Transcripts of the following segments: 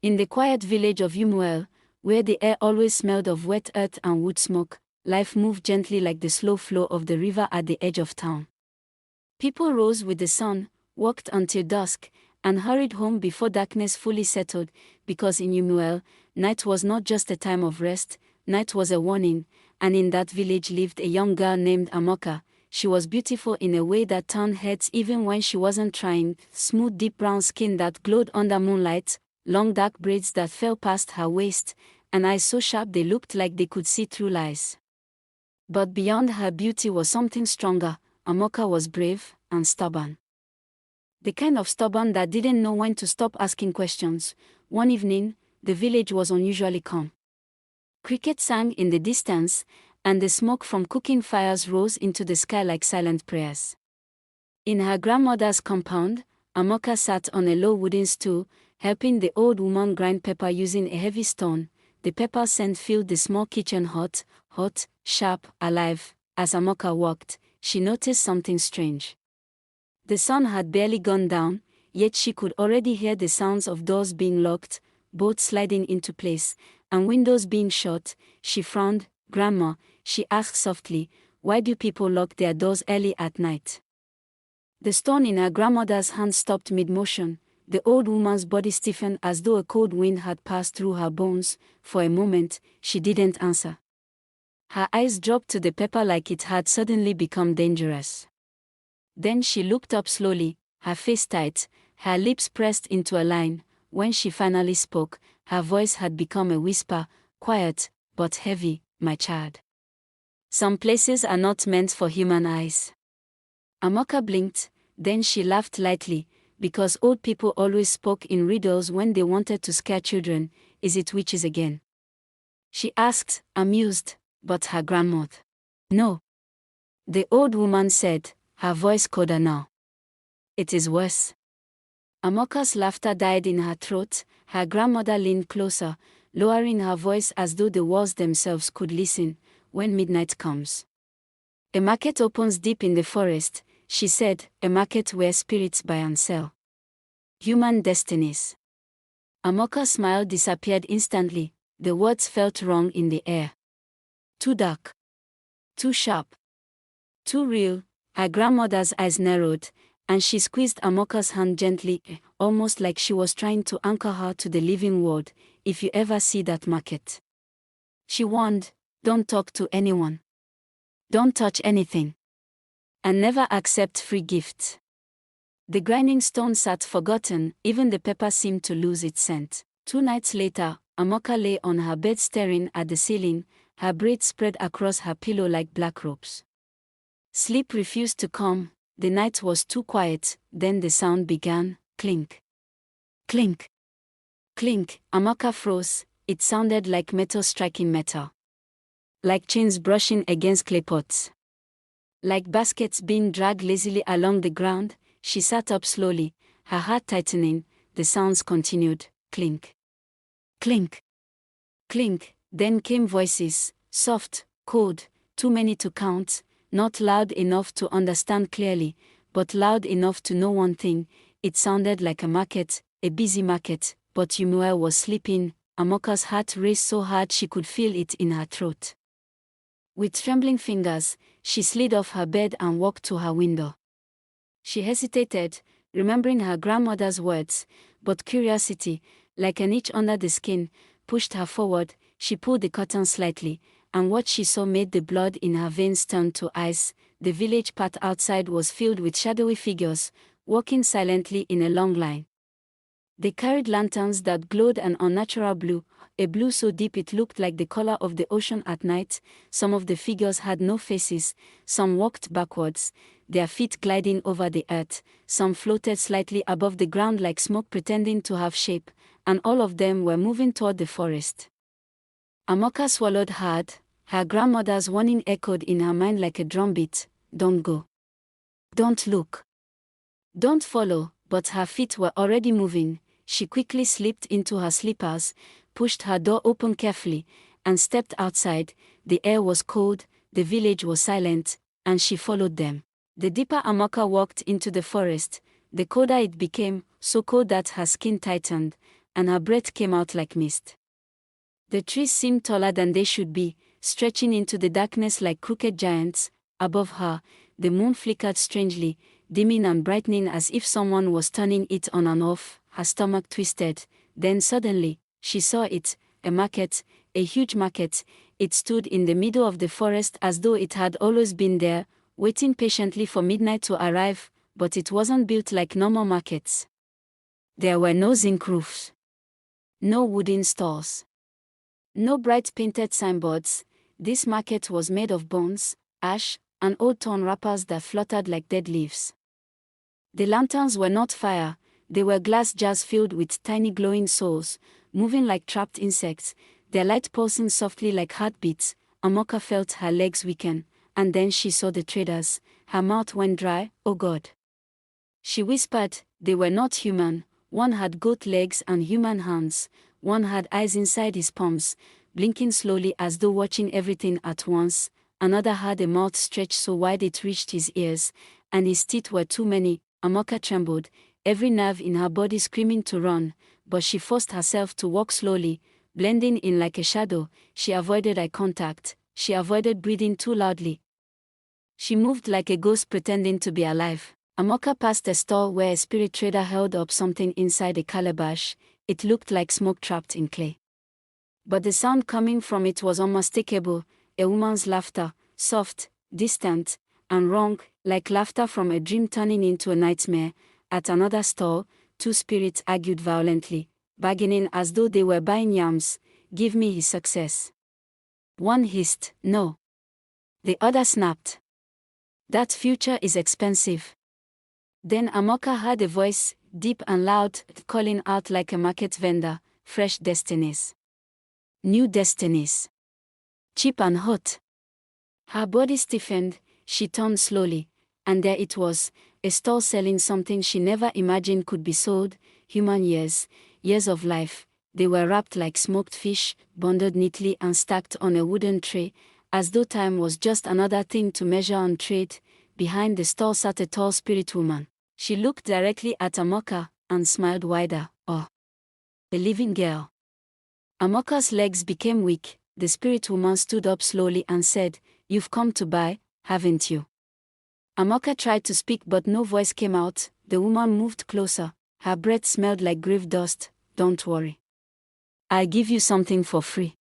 In the quiet village of Yumuel, where the air always smelled of wet earth and wood smoke, life moved gently like the slow flow of the river at the edge of town. People rose with the sun, walked until dusk, and hurried home before darkness fully settled, because in Yumuel, night was not just a time of rest, night was a warning, and in that village lived a young girl named Amoka. She was beautiful in a way that turned heads even when she wasn't trying, smooth deep brown skin that glowed under moonlight, long dark braids that fell past her waist, and eyes so sharp they looked like they could see through lies. But beyond her beauty was something stronger. Amoka was brave and stubborn. The kind of stubborn that didn't know when to stop asking questions. One evening, the village was unusually calm. Crickets sang in the distance, and the smoke from cooking fires rose into the sky like silent prayers. In her grandmother's compound, Amoka sat on a low wooden stool, helping the old woman grind pepper using a heavy stone. The pepper scent filled the small kitchen hot, sharp, alive. As Amoka walked, she noticed something strange. The sun had barely gone down, yet she could already hear the sounds of doors being locked, bolts sliding into place, and windows being shut. She frowned. "Grandma," she asked softly, "why do people lock their doors early at night?" The stone in her grandmother's hand stopped mid-motion. The old woman's body stiffened as though a cold wind had passed through her bones. For a moment, she didn't answer. Her eyes dropped to the pepper like it had suddenly become dangerous. Then she looked up slowly, her face tight, her lips pressed into a line. When she finally spoke, her voice had become a whisper, quiet, but heavy. "My child. Some places are not meant for human eyes." Amoka blinked, then she laughed lightly, because old people always spoke in riddles when they wanted to scare children. "Is it witches again?" she asked, amused. But her grandmother. "No," the old woman said, her voice colder now. "It is worse." Amoka's laughter died in her throat. Her grandmother leaned closer, lowering her voice as though the walls themselves could listen. "When midnight comes, a market opens deep in the forest," she said, "a market where spirits buy and sell human destinies." Amoka's smile disappeared instantly. The words felt wrong in the air. Too dark. Too sharp. Too real. Her grandmother's eyes narrowed, and she squeezed Amoka's hand gently, almost like she was trying to anchor her to the living world. "If you ever see that market," she warned, "don't talk to anyone. Don't touch anything. And never accept free gifts." The grinding stone sat forgotten, even the pepper seemed to lose its scent. 2 nights later, Amoka lay on her bed staring at the ceiling, her braids spread across her pillow like black ropes. Sleep refused to come. The night was too quiet. Then the sound began. Clink. Clink. Clink. Amoka froze. It sounded like metal striking metal. Like chains brushing against clay pots. Like baskets being dragged lazily along the ground. She sat up slowly, her heart tightening. The sounds continued. Clink. Clink. Clink. Then came voices, soft, cold, too many to count, not loud enough to understand clearly, but loud enough to know one thing. It sounded like a market, a busy market, but Yumuel was sleeping. Amoka's heart raced so hard she could feel it in her throat. With trembling fingers, she slid off her bed and walked to her window. She hesitated, remembering her grandmother's words, but curiosity, like an itch under the skin, pushed her forward. She pulled the curtain slightly, and what she saw made the blood in her veins turn to ice. The village path outside was filled with shadowy figures, walking silently in a long line. They carried lanterns that glowed an unnatural blue, a blue so deep it looked like the color of the ocean at night. Some of the figures had no faces, some walked backwards, their feet gliding over the earth, some floated slightly above the ground like smoke pretending to have shape, and all of them were moving toward the forest. Amoka swallowed hard. Her grandmother's warning echoed in her mind like a drumbeat. "Don't go. Don't look. Don't follow." But her feet were already moving. She quickly slipped into her slippers, pushed her door open carefully, and stepped outside. The air was cold, the village was silent, and she followed them. The deeper Amoka walked into the forest, the colder it became, so cold that her skin tightened. and her breath came out like mist. The trees seemed taller than they should be, stretching into the darkness like crooked giants. Above her, the moon flickered strangely, dimming and brightening as if someone was turning it on and off. Her stomach twisted. Then suddenly, she saw it, a market, a huge market. It stood in the middle of the forest as though it had always been there, waiting patiently for midnight to arrive, but it wasn't built like normal markets. There were no zinc roofs, no wooden stalls, no bright painted signboards. This market was made of bones, ash, and old torn wrappers that fluttered like dead leaves. The lanterns were not fire, they were glass jars filled with tiny glowing souls, moving like trapped insects, their light pulsing softly like heartbeats. Amoka felt her legs weaken, and then she saw the traders. Her mouth went dry. Oh God! She whispered, they were not human. One had goat legs and human hands, one had eyes inside his palms, blinking slowly as though watching everything at once. Another had a mouth stretched so wide it reached his ears, and his teeth were too many. Amoka trembled, every nerve in her body screaming to run, but she forced herself to walk slowly, blending in like a shadow. She avoided eye contact, she avoided breathing too loudly. She moved like a ghost pretending to be alive. Amoka passed a stall where a spirit trader held up something inside a calabash. It looked like smoke trapped in clay. But the sound coming from it was unmistakable, a woman's laughter, soft, distant, and wrong, like laughter from a dream turning into a nightmare. At another stall, two spirits argued violently, bargaining as though they were buying yams. Give me his success. One hissed, no. The other snapped. That future is expensive. Then Amoka heard a voice, deep and loud, calling out like a market vendor, fresh destinies. New destinies. Cheap and hot. Her body stiffened, she turned slowly, and there it was, a stall selling something she never imagined could be sold, human years, years of life. They were wrapped like smoked fish, bundled neatly and stacked on a wooden tray, as though time was just another thing to measure and trade. Behind the stall sat a tall spirit woman. She looked directly at Amoka, and smiled wider. Oh, a living girl. Amoka's legs became weak. The spirit woman stood up slowly and said, "You've come to buy, haven't you?" Amoka tried to speak but no voice came out. The woman moved closer. Her breath smelled like grave dust. "Don't worry. I'll give you something for free."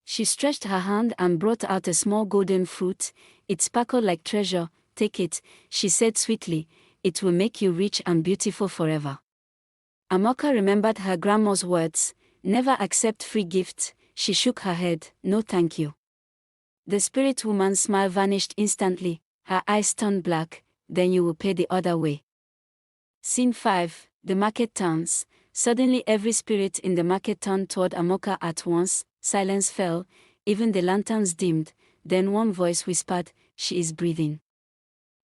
She stretched her hand and brought out a small golden fruit. It sparkled like treasure. "Take it," she said sweetly. "It will make you rich and beautiful forever." Amoka remembered her grandma's words, "Never accept free gifts." She shook her head, "No thank you." The spirit woman's smile vanished instantly, her eyes turned black. "Then you will pay the other way." Scene 5, the market turns. Suddenly every spirit in the market turned toward Amoka at once. Silence fell, even the lanterns dimmed. Then one voice whispered, "She is breathing."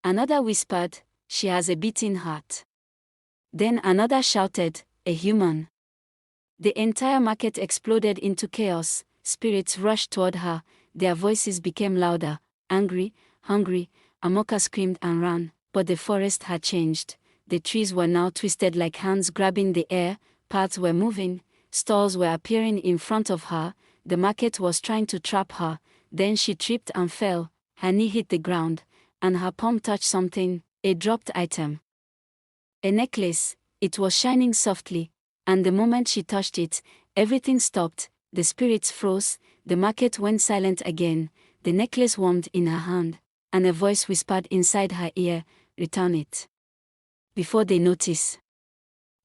Another whispered, "She has a beating heart." Then another shouted, "A human." The entire market exploded into chaos. Spirits rushed toward her, their voices became louder, angry, hungry. Amoka screamed and ran, but the forest had changed. The trees were now twisted like hands grabbing the air, paths were moving, stalls were appearing in front of her, the market was trying to trap her. Then she tripped and fell, her knee hit the ground, and her palm touched something, a dropped item. A necklace. It was shining softly, and the moment she touched it, everything stopped. The spirits froze, the market went silent again, the necklace warmed in her hand, and a voice whispered inside her ear, "Return it before they notice."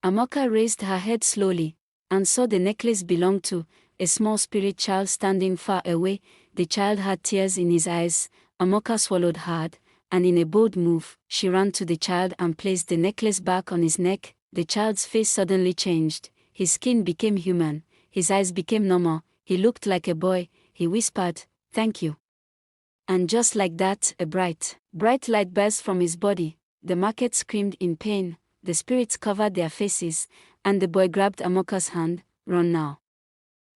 Amoka raised her head slowly, and saw the necklace belonged to a small spirit child standing far away. The child had tears in his eyes. Amoka swallowed hard, and in a bold move, she ran to the child and placed the necklace back on his neck. The child's face suddenly changed, his skin became human, his eyes became normal, he looked like a boy. He whispered, "Thank you." And just like that, a bright light burst from his body. The market screamed in pain, the spirits covered their faces, and the boy grabbed Amoka's hand. "Run now."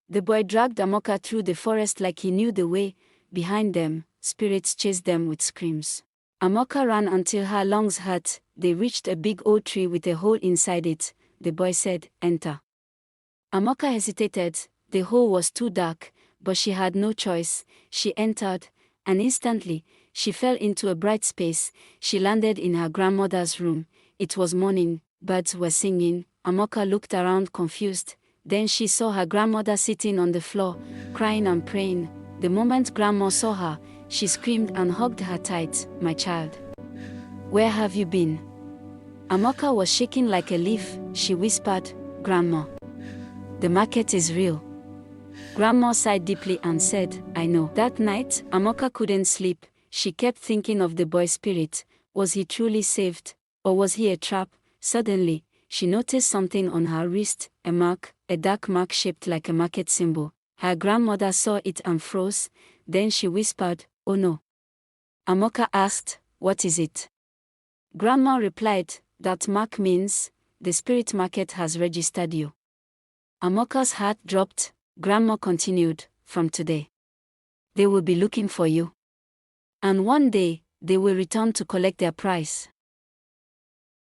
The boy dragged Amoka through the forest like he knew the way. Behind them, spirits chased them with screams. Amoka ran until her lungs hurt. They reached a big old tree with a hole inside it. The boy said, "Enter." Amoka hesitated. The hole was too dark, but she had no choice. She entered, and instantly, she fell into a bright space. She landed in her grandmother's room. It was morning, birds were singing. Amoka looked around confused. Then she saw her grandmother sitting on the floor, crying and praying. The moment Grandma saw her, she screamed and hugged her tight. "My child, where have you been?" Amoka was shaking like a leaf. She whispered, "Grandma, the market is real." Grandma sighed deeply and said, "I know." That night, Amoka couldn't sleep. She kept thinking of the boy's spirit. Was he truly saved? Or was he a trap? Suddenly, she noticed something on her wrist, a mark, a dark mark shaped like a market symbol. Her grandmother saw it and froze. Then she whispered, "Oh no." Amoka asked, "What is it?" Grandma replied, "That mark means the spirit market has registered you." Amoka's heart dropped. Grandma continued, "From today, they will be looking for you. And one day, they will return to collect their price."